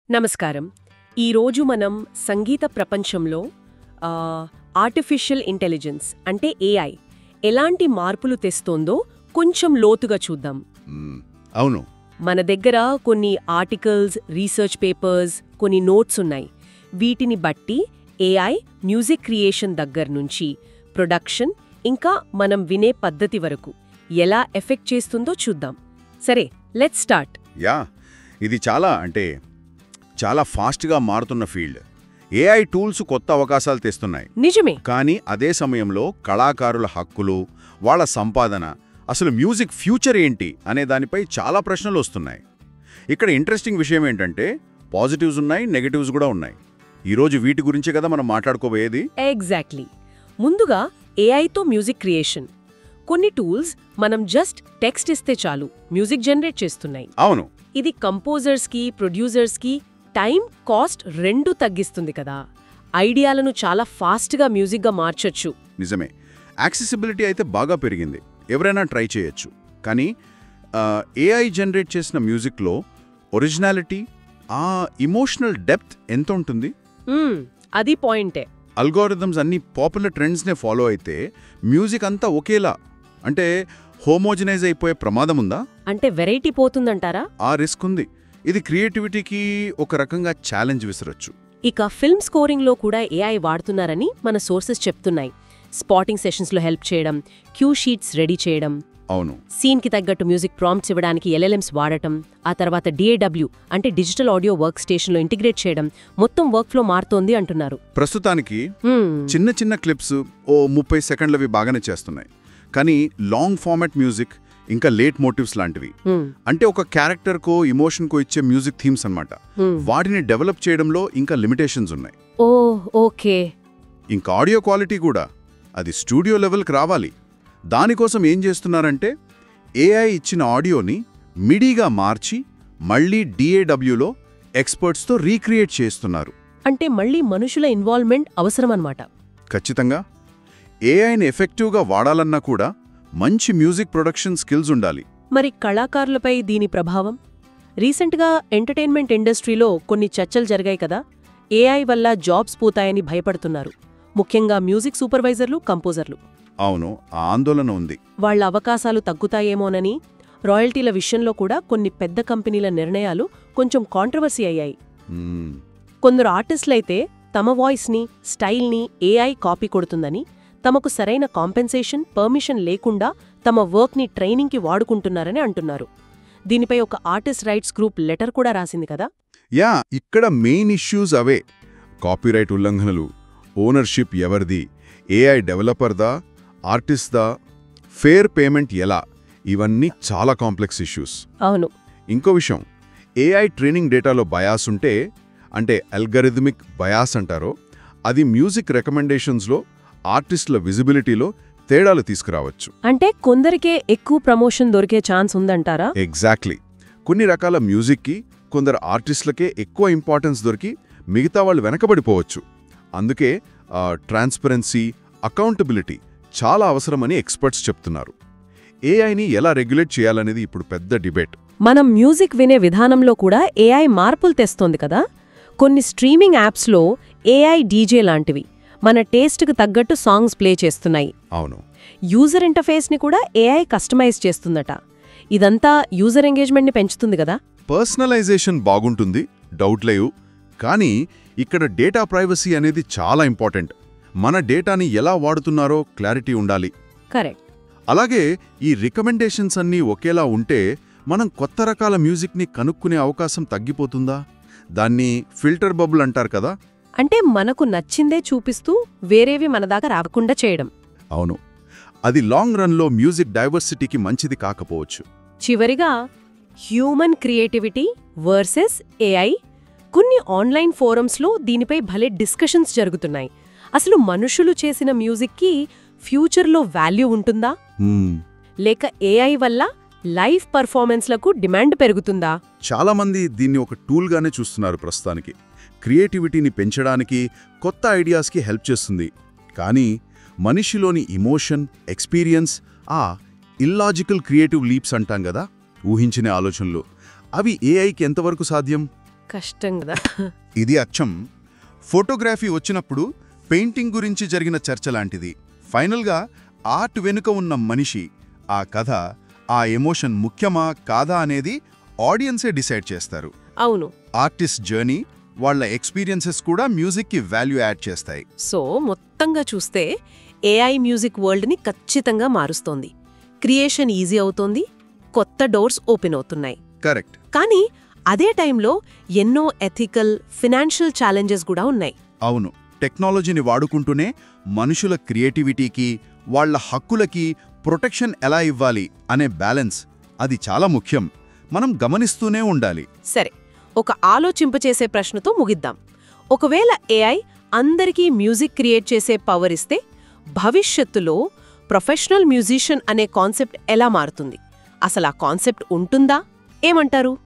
నమస్కారం. ఈరోజు మనం సంగీత ప్రపంచంలో ఆర్టిఫిషియల్ ఇంటెలిజెన్స్ అంటే ఏఐ ఎలాంటి మార్పులు తెస్తోందో కొంచెం లోతుగా చూద్దాం. అవును. మన దగ్గర కొన్ని ఆర్టికల్స్, రీసెర్చ్ పేపర్స్, కొన్ని నోట్స్ ఉన్నాయి. వీటిని బట్టి ఏఐ మ్యూజిక్ క్రియేషన్ దగ్గర్నుంచి ప్రొడక్షన్ ఇంకా మనం వినే పద్ధతి వరకు ఎలా ఎఫెక్ట్ చేస్తుందో చూద్దాం. సరే, లెట్స్ స్టార్ట్. ఇది చాలా ఫాస్ట్గా మారుతున్న ఫీల్డ్. ఏఐ టూల్స్ కొత్త అవకాశాలు తెస్తున్నాయి. నిజమే. కానీ అదే సమయంలో కళాకారుల హక్కులు, వాళ్ళ సంపాదన, అసలు మ్యూజిక్ ఫ్యూచర్ ఏంటి అనే దానిపై చాలా ప్రశ్నలు వస్తున్నాయి. ఇక్కడ ఇంట్రెస్టింగ్ విషయం ఏంటంటే పాజిటివ్స్ ఉన్నాయి, నెగటివ్స్ కూడా ఉన్నాయి. ఈరోజు వీటి గురించే కదా మనం మాట్లాడుకోబోయేది. ఎగ్జాక్ట్లీ. ముందుగా ఏఐతో మ్యూజిక్ క్రియేషన్. కొన్ని టూల్స్ మనం జస్ట్ టెక్స్ట్ ఇస్తే చాలు మ్యూజిక్ జనరేట్ చేస్తున్నాయి. అవును. ఇది కంపోజర్స్కి, ప్రొడ్యూసర్స్కి టైం, కాస్ట్ రెండూ తగ్గిస్తుంది కదా. ఐడియాలను చాలా ఫాస్ట్గా మ్యూజిక్గా మార్చొచ్చు. నిజమే. యాక్సెసిబిలిటీ అయితే బాగా పెరిగింది. ఎవరైనా ట్రై చేయొచ్చు. కానీ ఏఐ జనరేట్ చేసిన మ్యూజిక్లో ఒరిజినాలిటీ, ఆ ఇమోషనల్ డెప్త్ ఎంత ఉంటుంది? అది పాయింటే. అల్గోరిథమ్స్ అన్ని పాపులర్ ట్రెండ్స్నే ఫాలో అయితే మ్యూజిక్ అంతా ఒకేలా అంటే హోమోజనైజ్ అయిపోయే ప్రమాదం ఉందా? అంటే వెరైటీ పోతుందంటారా? ఆ రిస్క్ ఉంది. ఇది క్రియేటివిటీకి ఒక రకంగా ఛాలెంజ్ విసరొచ్చు. ఇక ఫిల్మ్ స్కోరింగ్లో కూడా ఏఐ వాడుతున్నారని మన సోర్సెస్ చెప్తున్నాయి. స్పాటింగ్ సెషన్స్లో హెల్ప్ చేయడం, క్యూ షీట్స్ రెడీ చేయడం, అవును, సీన్కి తగ్గట్టు మ్యూజిక్ ప్రాంప్ట్స్ ఇవ్వడానికి ఎల్ఎల్ఎమ్స్ వాడటం, ఆ తర్వాత DAW అంటే డిజిటల్ ఆడియో వర్క్ స్టేషన్లో ఇంటిగ్రేట్ చేయడం, మొత్తం వర్క్ ఫ్లో మారుతోంది అంటున్నారు. ప్రస్తుతానికి చిన్న చిన్న క్లిప్స్ 30 సెకండ్లవి బాగానే చేస్తున్నాయి. కానీ లాంగ్ ఫార్మాట్ మ్యూజిక్ ఇంకా లేట్ మోటివ్స్ లాంటివి, అంటే ఒక క్యారెక్టర్కో ఇమోషన్కో ఇచ్చే మ్యూజిక్ థీమ్స్ అన్నమాట, వాటిని డెవలప్ చేయడంలో ఇంకా లిమిటేషన్స్ ఉన్నాయి. ఓకే. ఇంకా ఆడియో క్వాలిటీ కూడా అది స్టూడియో లెవెల్కి రావాలి. దానికోసం ఏం చేస్తున్నారంటే ఏఐ ఇచ్చిన ఆడియోని మిడీగా మార్చి మళ్లీ DAWలో ఎక్స్పర్ట్స్తో రీక్రియేట్ చేస్తున్నారు. అంటే మళ్లీ మనుషుల ఇన్వాల్వ్మెంట్ అవసరమన్నమాట. ఖచ్చితంగా. ఏఐని ఎఫెక్టివ్గా వాడాలన్నా కూడా మంచి మ్యూజిక్ ప్రొడక్షన్ స్కిల్స్ ఉండాలి. మరి కళాకారులపై దీని ప్రభావం? రీసెంట్గా ఎంటర్టైన్మెంట్ ఇండస్ట్రీలో కొన్ని చర్చలు జరిగాయి కదా. ఏఐ వల్ల జాబ్స్ పోతాయని భయపడుతున్నారు, ముఖ్యంగా మ్యూజిక్ సూపర్వైజర్లు, కంపోజర్లు. అవును, ఆ ఆందోళన ఉంది. వాళ్ల అవకాశాలు తగ్గుతాయేమోనని. రాయల్టీల విషయంలో కూడా కొన్ని పెద్ద కంపెనీల నిర్ణయాలు కొంచెం కాంట్రవర్సీ అయ్యాయి. కొందరు ఆర్టిస్టులైతే తమ వాయిస్ని, స్టైల్ని ఏఐ కాపీ కొడుతుందని, తమకు సరైన కాంపెన్సేషన్, పర్మిషన్ లేకుండా తమ వర్క్ని ట్రైనింగ్కి వాడుకుంటున్నారని అంటున్నారు. దీనిపై ఒక ఆర్టిస్ట్ రైట్స్ గ్రూప్ లెటర్ కూడా రాసింది కదా. ఇక్కడ మెయిన్ ఇష్యూస్ అవే. కాపీరైట్ ఉల్లంఘనలు, ఓనర్షిప్ ఎవరిది, ఏఐ డెవలపర్దా, ఆర్టిస్ట్దా, ఫేర్ పేమెంట్ ఎలా, ఇవన్నీ చాలా కాంప్లెక్స్ ఇష్యూస్. అవును. ఇంకో విషయం, ఏఐ ట్రైనింగ్ డేటాలో బయాస్ ఉంటే, అంటే అల్గరిథమిక్ బయాస్ అంటారో, అది మ్యూజిక్ రికమెండేషన్స్లో, ఆర్టిస్టుల విజిబిలిటీలో తేడాలు తీసుకురావచ్చు. అంటే కొందరికే ఎక్కువ ప్రమోషన్ దొరికే ఛాన్స్ ఉందంటారా? ఎగ్జాక్ట్లీ. కొన్ని రకాల మ్యూజిక్కి కొందరు ఆర్టిస్టులకే ఎక్కువ ఇంపార్టెన్స్ దొరికి మిగతా వాళ్ళు వెనకబడిపోవచ్చు. అందుకే ట్రాన్స్పరెన్సీ, అకౌంటబిలిటీ చాలా అవసరమని ఎక్స్పర్ట్స్ చెప్తున్నారు. ఏఐని ఎలా రెగ్యులేట్ చేయాలనేది ఇప్పుడు పెద్ద డిబేట్. మనం మ్యూజిక్ వినే విధానంలో కూడా ఏఐ మార్పులు తెస్తోంది కదా. కొన్ని స్ట్రీమింగ్ యాప్స్లో ఏఐ డీజే లాంటివి మన టేస్ట్కి తగ్గట్టు సాంగ్స్ ప్లే చేస్తున్నాయి. అవును. యూజర్ ఇంటర్ఫేస్ని కూడా ఏఐ కస్టమైజ్ చేస్తుందట. ఇదంతా యూజర్ ఎంగేజ్మెంట్ని పెంచుతుంది కదా. పర్సనలైజేషన్ బాగుంటుంది, డౌట్ లేవు. కానీ ఇక్కడ డేటా ప్రైవసీ అనేది చాలా ఇంపార్టెంట్. మన డేటాని ఎలా వాడుతున్నారో క్లారిటీ ఉండాలి. కరెక్ట్. అలాగే ఈ రికమెండేషన్స్ అన్నీ ఒకేలా ఉంటే మనం కొత్త రకాల మ్యూజిక్ని కనుక్కునే అవకాశం తగ్గిపోతుందా? దాన్ని ఫిల్టర్ బబుల్ అంటారు కదా. అంటే మనకు నచ్చిందే చూపిస్తూ వేరేవి మన దాకా రాకుండా చేయడం. అవును. అది లాంగ్ రన్లో మ్యూజిక్ డైవర్సిటీకి మంచిది కాకపోవచ్చు. చివరిగా హ్యూమన్ క్రియేటివిటీ వర్సెస్ ఏఐ. కొన్ని ఆన్లైన్ ఫోరమ్స్లో దీనిపై భలే డిస్కషన్స్ జరుగుతున్నాయి. అసలు మనుషులు చేసిన మ్యూజిక్కి ఫ్యూచర్లో వాల్యూ ఉంటుందా, లేక ఏఐ వల్ల లైవ్ పర్ఫార్మెన్స్లకు డిమాండ్ పెరుగుతుందా? చాలామంది దీన్ని ఒక టూల్గానే చూస్తున్నారు ప్రస్తుతానికి. క్రియేటివిటీని పెంచడానికి, కొత్త ఐడియాస్కి హెల్ప్ చేస్తుంది. కానీ మనిషిలోని ఇమోషన్, ఎక్స్పీరియన్స్, ఆ ఇల్లాజికల్ క్రియేటివ్ లీప్స్ అంటాం కదా, ఊహించిన ఆలోచనలు, అవి ఏఐకి ఎంతవరకు సాధ్యం? కష్టం కదా. ఇది అచ్చం ఫోటోగ్రఫీ వచ్చినప్పుడు పెయింటింగ్ గురించి జరిగిన చర్చ లాంటిది. ఫైనల్గా ఆర్ట్ వెనుక ఉన్న మనిషి, ఆ కథ, ఆ ఎమోషన్ ముఖ్యమా కాదా అనేది ఆడియన్సే డిసైడ్ చేస్తారు. అవును. ఆర్టిస్ట్ జర్నీ, వాళ్ళ ఎక్స్పీరియన్సెస్ కూడా మ్యూజిక్కి వాల్యూ యాడ్ చేస్తాయి. సో మొత్తంగా చూస్తే ఏఐ మ్యూజిక్ వరల్డ్ని ఖచ్చితంగా మారుస్తోంది. క్రియేషన్ ఈజీ అవుతోంది, కొత్త డోర్స్ ఓపెన్ అవుతున్నాయి. కరెక్ట్. కానీ అదే టైంలో ఎన్నో ఎథికల్, ఫినాన్షియల్ ఛాలెంజెస్ కూడా ఉన్నాయి. అవును. టెక్నాలజీని వాడుకుంటూనే మనుషుల క్రియేటివిటీకి, వాళ్ళ హక్కులకి ప్రొటెక్షన్ ఎలా ఇవ్వాలి అనే బ్యాలెన్స్, అది చాలా ముఖ్యం. మనం గమనిస్తూనే ఉండాలి. సరే, ఒక ఆలోచింపచేసే ప్రశ్నతో ముగిద్దాం. ఒకవేళ ఏఐ అందరికీ మ్యూజిక్ క్రియేట్ చేసే పవర్ ఇస్తే భవిష్యత్తులో ప్రొఫెషనల్ మ్యూజిషియన్ అనే కాన్సెప్ట్ ఎలా మారుతుంది? అసలు ఆ కాన్సెప్ట్ ఉంటుందా? ఏమంటారు?